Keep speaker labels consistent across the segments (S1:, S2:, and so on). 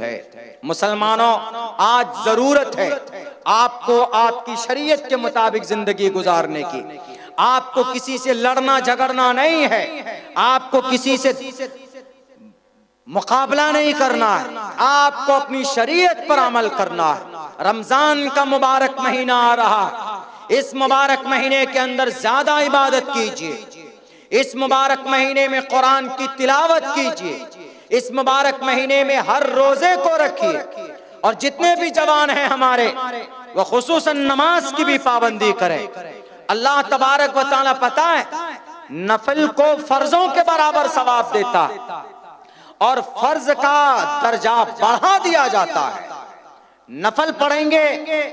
S1: श्रेष्ठ है। मुसलमानों, आज जरूरत है आपको आपकी शरीयत के मुताबिक जिंदगी गुजारने की। आपको किसी से लड़ना झगड़ना नहीं है, आपको किसी से मुकाबला नहीं करना है, आपको अपनी शरीयत पर अमल करना है। रमजान का मुबारक महीना आ रहा है, इस मुबारक महीने के अंदर ज्यादा इबादत कीजिए, इस मुबारक महीने में कुरान की तिलावत कीजिए, इस मुबारक महीने में हर रोजे को रखिए। और जितने भी जवान हैं हमारे, वो खुसूसन नमाज की भी पाबंदी करें। अल्लाह तबारक व तआला पता है नफल को फर्जों के बराबर सवाब देता है और फर्ज का दर्जा बढ़ा दिया जाता है। नफल पढ़ेंगे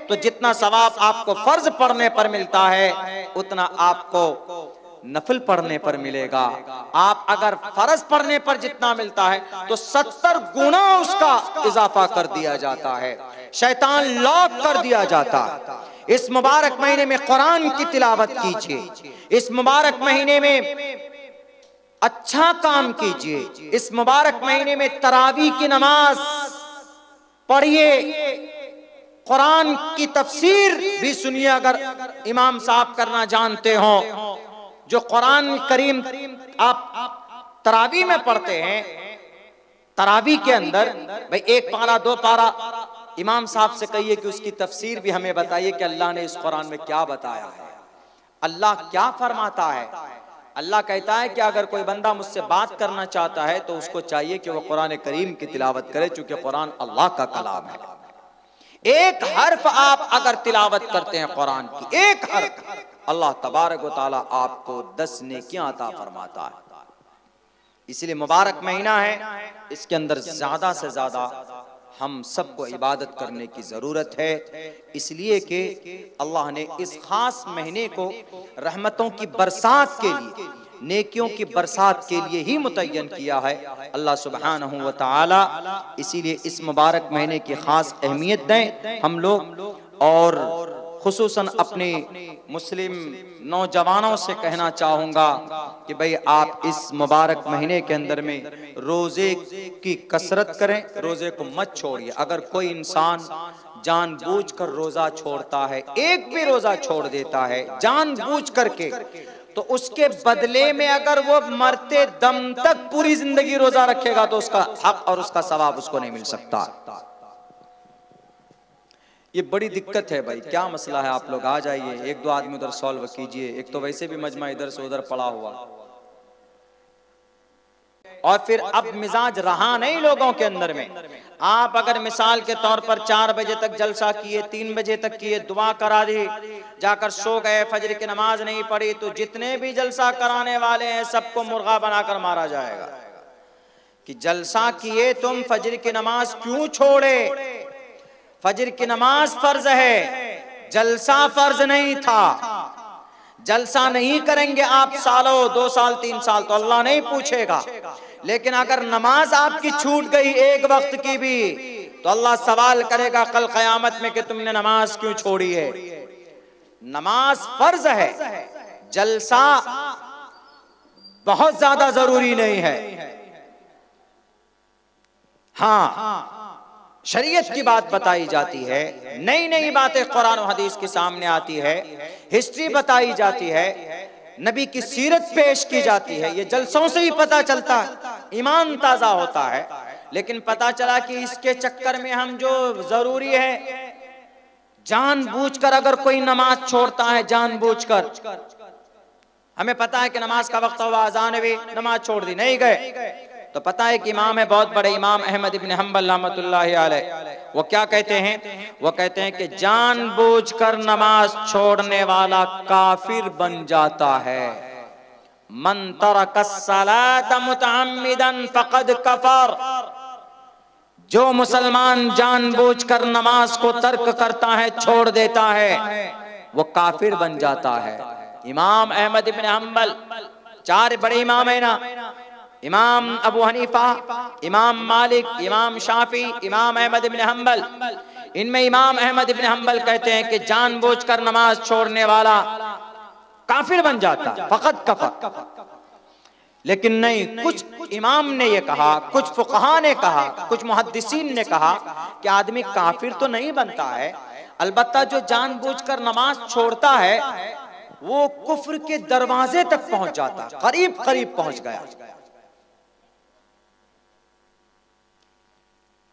S1: तो जितना सवाब आपको फर्ज पढ़ने पर मिलता है उतना आपको नफल पढ़ने पर मिलेगा। आप अगर फर्ज पढ़ने पर जितना मिलता है तो 70 गुना उसका इजाफा कर दिया जाता है, शैतान लॉक कर दिया जाता है। इस मुबारक महीने में कुरान की तिलावत कीजिए, इस मुबारक महीने में अच्छा काम कीजिए, इस मुबारक महीने में तरावी की नमाज पढ़िए, कुरान की तफसीर भी सुनिए अगर इमाम साहब करना जानते हो। जो कुरान करीम आप तरावी में पढ़ते हैं, तरावी के अंदर भाई एक पारा दो पारा इमाम साहब से कहिए कि उसकी तफसीर भी हमें बताइए कि अल्लाह ने इस कुरान में क्या बताया है, अल्लाह क्या फरमाता है। अल्लाह कहता है कि अगर कोई बंदा मुझसे बात करना चाहता है तो उसको चाहिए कि वो कुरान करीम की तिलावत करे, चूंकि कुरान अल्लाह का कलाम है। एक हर्फ आप अगर तिलावत करते हैं कुरान की, एक हर्फ, अल्लाह तबारक व तआला आपको 10 नेकियां अता फरमाता है। इसलिए मुबारक महीना है, इसके अंदर ज्यादा से ज्यादा हम सबको इबादत करने की जरूरत है, इसलिए कि अल्लाह ने इस खास महीने को रहमतों की बरसात के लिए, नेकियों की बरसात के लिए ही मुतय्यन किया है अल्लाह सुब्हानहू व तआला। इसीलिए इस मुबारक महीने की खास अहमियत दें हम लोग। और खुसूसन अपने मुस्लिम नौजवानों से कहना चाहूँगा कि भाई आप इस मुबारक महीने के अंदर में रोज़े की कसरत करें, रोज़े को मत छोड़िए। अगर कोई इंसान जानबूझकर रोज़ा छोड़ता है, एक भी रोज़ा छोड़ देता है जानबूझ करके, तो उसके बदले में अगर वो मरते दम तक पूरी जिंदगी रोज़ा रखेगा तो उसका हक और उसका सवाब उसको नहीं मिल सकता। ये बड़ी दिक्कत है भाई, क्या मसला है? आप लोग आ जाइए, एक दो आदमी उधर सॉल्व कीजिए। एक तो वैसे भी मजमा इधर से उधर पड़ा हुआ, और फिर अब मिजाज रहा नहीं लोगों के अंदर में। आप अगर मिसाल के तौर पर 4 बजे तक जलसा किए, 3 बजे तक किए, दुआ करा दी, जाकर सो गए, फजर की नमाज नहीं पढ़ी, तो जितने भी जलसा कराने वाले हैं सबको मुर्गा बनाकर मारा जाएगा कि जलसा किए तुम, फजर की नमाज क्यों छोड़े? फजर की नमाज फर्ज है, जलसा फर्ज नहीं था। जलसा नहीं करेंगे आप सालों, 2 साल 3 साल, तो अल्लाह नहीं पूछेगा। लेकिन अगर नमाज आपकी छूट गई एक वक्त की भी, तो अल्लाह सवाल करेगा कल क़यामत में कि तुमने नमाज क्यों छोड़ी है। नमाज फर्ज है, जलसा बहुत ज्यादा जरूरी नहीं है। हाँ, शरीयत की बात बताई जाती है, नई नई बातें कुरान और हदीस के सामने आती है, हिस्ट्री बताई जाती है, नबी की सीरत पेश की जाती है। ये जलसों से ही पता चलता है, ईमान ताजा होता है। लेकिन पता चला कि इसके चक्कर में हम जो जरूरी है, जानबूझकर अगर कोई नमाज छोड़ता है, जानबूझकर, हमें पता है कि नमाज का वक्त हुआ, अजान हुई, नमाज छोड़ दी, नहीं गए, तो पता है कि इमाम है, बहुत बड़े इमाम अहमद इब्न हम्बल रहमतुल्लाहि अलैह, वो क्या कहते हैं? वो कहते हैं कि जानबूझकर नमाज छोड़ने वाला काफिर बन जाता है। मन तरकस्सलात मुतअम्मिदन फक़द कफर, जो मुसलमान जानबूझकर नमाज को तर्क करता है, छोड़ देता है, वो काफिर बन जाता है। इमाम अहमद इब्न हम्बल, 4 बड़े इमाम है ना, इमाम अबू हनीफा, इमाम मालिक, इमाम शाफी, इमाम अहमद इब्न हम्बल। इनमें इमाम अहमद इब्न हम्बल कहते हैं कि जानबूझकर नमाज छोड़ने वाला काफिर बन जाता, फकत कफर। लेकिन नहीं, कुछ इमाम ने ये कहा, कुछ फुक़हा ने कहा, कुछ मुहद्दिसीन ने कहा कि आदमी काफिर तो नहीं बनता है, अलबत्ता जो जानबूझकर नमाज छोड़ता है वो कुफ्र के दरवाजे तक पहुंच जाता, करीब करीब पहुंच गया।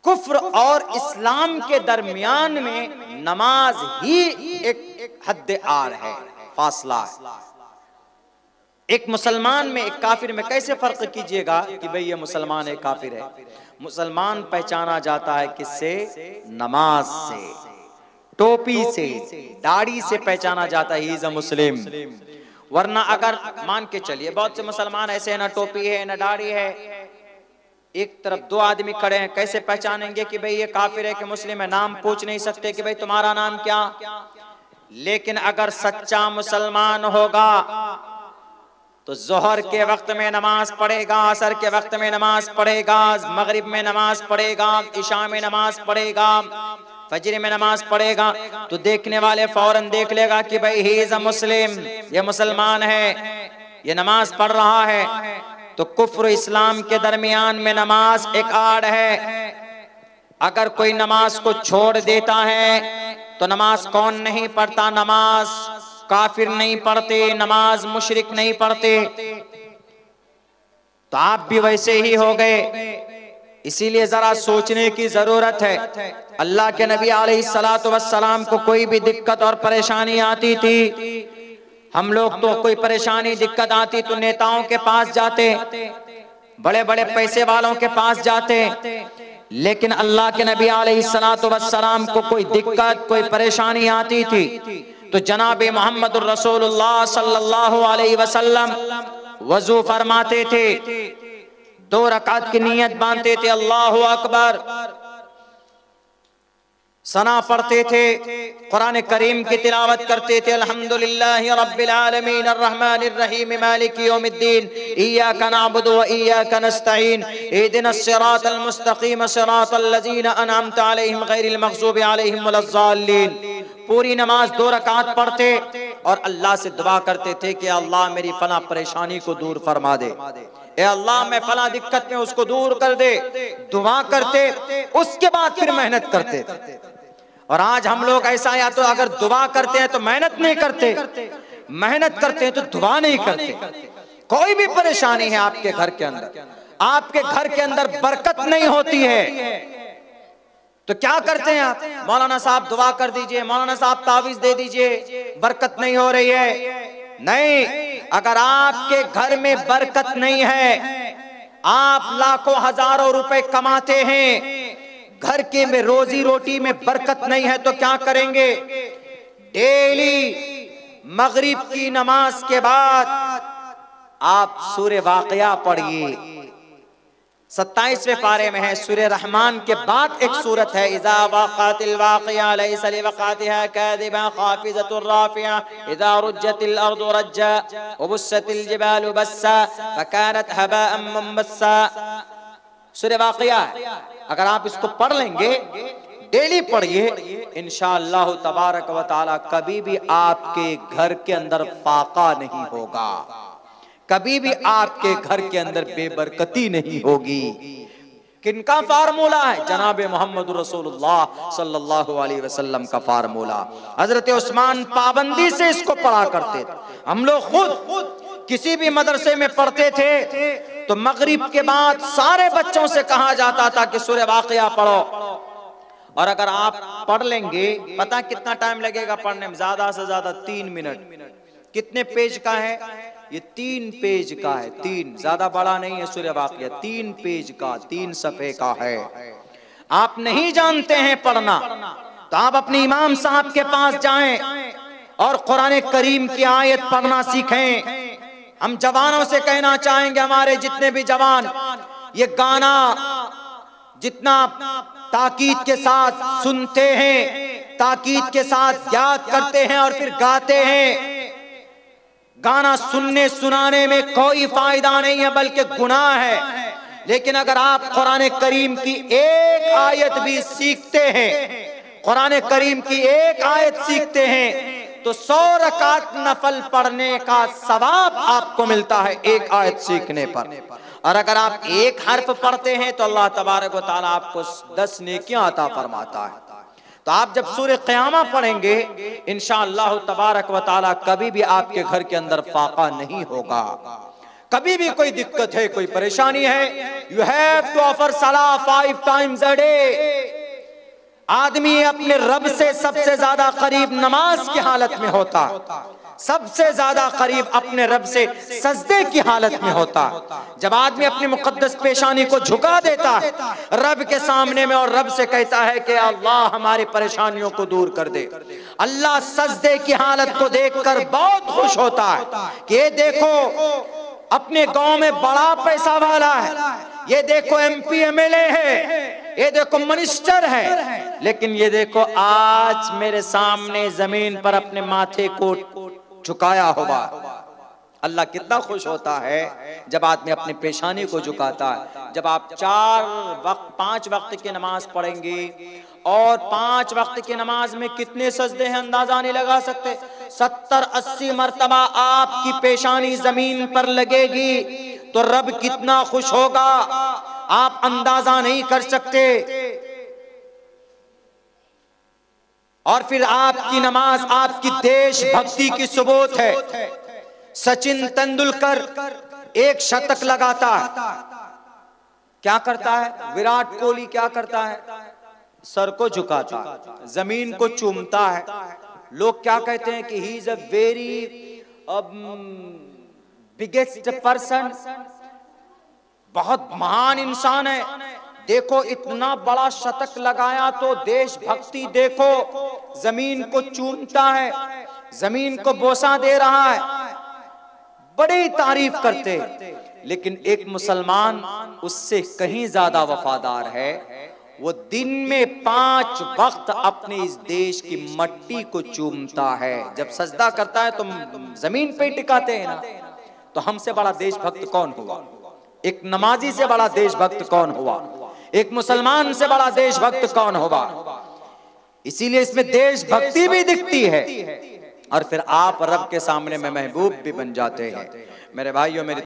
S1: कुफ्र और इस्लाम के दरमियान में नमाज ही एक हद आर है, फासला है। एक मुसलमान में एक काफिर में कैसे फर्क कीजिएगा कि भाई ये मुसलमान है काफिर है? मुसलमान पहचाना जाता है किससे? नमाज से, टोपी से, दाढ़ी से पहचाना जाता है ही इज अ मुस्लिम। वरना अगर मान के चलिए बहुत से मुसलमान ऐसे हैं, ना टोपी है ना दाढ़ी है, एक तरफ दो आदमी खड़े हैं, कैसे पहचानेंगे कि भाई ये काफिर है कि मुस्लिम है? नाम पूछ नहीं सकते कि भाई तुम्हारा नाम क्या? लेकिन अगर सच्चा मुसलमान होगा तो जोहर के वक्त में नमाज पढ़ेगा, असर के वक्त में नमाज पढ़ेगा, मगरिब में नमाज पढ़ेगा, इशा में नमाज पढ़ेगा, फजर में नमाज पढ़ेगा, तो देखने वाले फौरन देख लेगा कि भाई ही इज अ मुस्लिम, ये मुसलमान है, ये नमाज पढ़ रहा है। तो कुफ्र इस्लाम के दरमियान में नमाज एक आड़ है। अगर कोई नमाज को छोड़ देता है तो नमाज कौन नहीं पढ़ता? नमाज काफिर नहीं पढ़ते, नमाज मुशरिक नहीं पढ़ते, तो आप भी वैसे ही हो गए। इसीलिए जरा सोचने की जरूरत है। अल्लाह के नबी अलैहिस्सलातु वस्सलाम को कोई भी दिक्कत और परेशानी आती थी, हम लोग तो कोई परेशानी दिक्कत आती तो नेताओं के पास जाते, बड़े बड़े पैसे वालों के पास जाते, लेकिन अल्लाह के नबी अलैहिस्सलातु वस्सलाम को कोई दिक्कत कोई परेशानी आती थी तो जनाबे मोहम्मदुर रसूलुल्लाह सल्लल्लाहु अलैहि वसल्लम वजू फरमाते थे, 2 रकात की नियत बांधते थे, अल्लाहु अकबर, सना पढ़ते थे, कुरान करीम की तिलावत करते थे, अल्हम्दुलिल्लाहि रब्बिल आलमीन अर्रहमानिर रहीम मालिकि यौमिद्दीन इय्याका नअबुदु व इय्याका नस्तईन इहदिनस सिरातल मुस्तकीम सिरातल लज़ीना अनअमता अलैहिम गैरिल मग़ज़ूबि अलैहिम वलज़्ज़ालिन। पूरी नमाज 2 रकात पढ़ते और अल्लाह से दुआ करते थे कि अल्लाह मेरी फला परेशानी को दूर फरमा दे, ए अल्लाह मैं फला दिक्कत में उसको दूर कर दे, दुआ करते, उसके बाद फिर मेहनत करते। और आज हम लोग ऐसा, या तो अगर दुआ करते हैं तो मेहनत नहीं करते, मेहनत करते हैं तो दुआ नहीं करते। कोई भी परेशानी है आपके घर के अंदर, आपके घर के अंदर बरकत नहीं होती है तो क्या करते हैं आप? मौलाना साहब दुआ कर दीजिए, मौलाना साहब तावीज दे दीजिए, बरकत नहीं हो रही है। नहीं, अगर आपके घर में बरकत नहीं है, आप लाखों हजारों रुपए कमाते हैं, घर के में रोजी रोटी में बरकत नहीं है तो क्या करेंगे? डेली मगरिब की नमाज के बाद आप सूरह वाक़िया पढ़िए, 27वें पारे में है, सूरह रहमान के बाद एक सूरत है, इज़ा वक़अतिल वाक़िया लैसा लिवक़अतिहा काज़िबा ख़ाफ़िज़तुर राफ़िया इज़ा रुज्जतिल अर्दु रज्जा व बुस्सतिल जिबालु बस्सा फ़कानत हबाअम मुंबस्सा। सूरह वाक़िया, अगर आप इसको पढ़ लेंगे, डेली पढ़िए, इंशाअल्लाह तबारक व तआला कभी भी आपके घर के अंदर फाका नहीं होगा, कभी भी आपके घर के अंदर बेबरकती नहीं होगी। किनका फार्मूला है? जनाबे मोहम्मद रसूलुल्लाह सल्लल्लाहु अलैहि वसल्लम का फार्मूला। हजरत उस्मान पाबंदी से इसको पढ़ा करते थे। हम लोग खुद किसी भी मदरसे में पढ़ते थे तो मगरिब के बाद सारे बच्चों से कहा जाता था कि सूरह वाक़िया पढ़ो, और अगर आप पढ़ लेंगे, पता कितना टाइम लगेगा पढ़ने में? ज्यादा से ज्यादा 3 मिनट। कितने पेज का है ये? 3 पेज का है, 3, ज्यादा बड़ा नहीं है सूरह वाक़िया, 3 पेज का, 3 सफ़े का है। आप नहीं जानते हैं पढ़ना तो आप अपने इमाम साहब के पास जाएं और कुरान करीम की आयत पढ़ना सीखें। हम जवानों से कहना चाहेंगे, हमारे जितने भी जवान ये गाना जितना ताकीद के साथ सुनते हैं, ताकीद के साथ याद करते हैं और फिर गाते हैं, गाना सुनने सुनाने में कोई फायदा नहीं है बल्कि गुनाह है। लेकिन अगर आप कुरान करीम की एक आयत भी सीखते हैं, कुरान करीम की एक आयत सीखते हैं तो 100 रकात नफल पढ़ने का सवाब आपको मिलता है एक आयत सीखने पर। और अगर आप एक हर्फ पढ़ते हैं तो अल्लाह तबारक व तआला आपको 10 नेकियां अता फरमाता है। तो आप जब सूरह क़यामा पढ़ेंगे इंशाअल्लाह तबारक व तआला कभी भी आपके घर के अंदर फाका नहीं होगा। कभी भी कोई दिक्कत है, कोई परेशानी है, यू हैव टू ऑफर सलाह 5 टाइम्स अ डे। आदमी अपने रब से सबसे ज्यादा करीब नमाज की हालत में होता, सबसे ज्यादा करीब अपने रब से सजदे की हालत में होता। जब आदमी अपनी मुकद्दस पेशानी को झुका देता है रब के सामने में और रब से कहता है कि अल्लाह हमारी परेशानियों को दूर कर दे, अल्लाह सजदे की हालत को देखकर बहुत खुश होता है कि ये देखो अपने गांव में बड़ा पैसा वाला है, ये देखो MP MLA है, ये देखो मिनिस्टर है, लेकिन ये देखो आज मेरे सामने जमीन पर अपने माथे को झुकाया होगा। अल्लाह कितना खुश होता है जब आदमी अपनी पेशानी को झुकाता है। जब आप 5 वक्त की नमाज पढ़ेंगे और 5 वक्त की नमाज में कितने सजदे हैं अंदाजा नहीं लगा सकते। 70-80 मर्तबा आपकी पेशानी जमीन पर लगेगी तो रब कितना खुश होगा आप अंदाजा नहीं कर सकते। और फिर आपकी नमाज आपकी देशभक्ति की सबूत है। सचिन तेंदुलकर एक शतक लगाता है, क्या करता है? विराट कोहली क्या करता है? सर को झुकाता है, जमीन को चूमता है। लोग क्या कहते हैं कि he is a very biggest person, बहुत महान इंसान है। देखो इतना बड़ा शतक लगाया तो देशभक्ति देखो, जमीन को चूमता है, जमीन को बोसा दे रहा है, बड़ी तारीफ करते। लेकिन एक मुसलमान उससे कहीं ज्यादा वफादार है, वो दिन में 5 वक्त अपने इस देश की मट्टी को चूमता है। जब सजदा करता है तो जमीन पे टिकाते हैं ना, तो हमसे बड़ा देशभक्त कौन हुआ? एक नमाजी से बड़ा देशभक्त कौन हुआ? एक मुसलमान से बड़ा देशभक्त कौन होगा? इसीलिए इसमें देशभक्ति भी दिखती है और फिर आप रब के सामने में महबूब भी बन जाते हैं। मेरे भाइयों, मेरी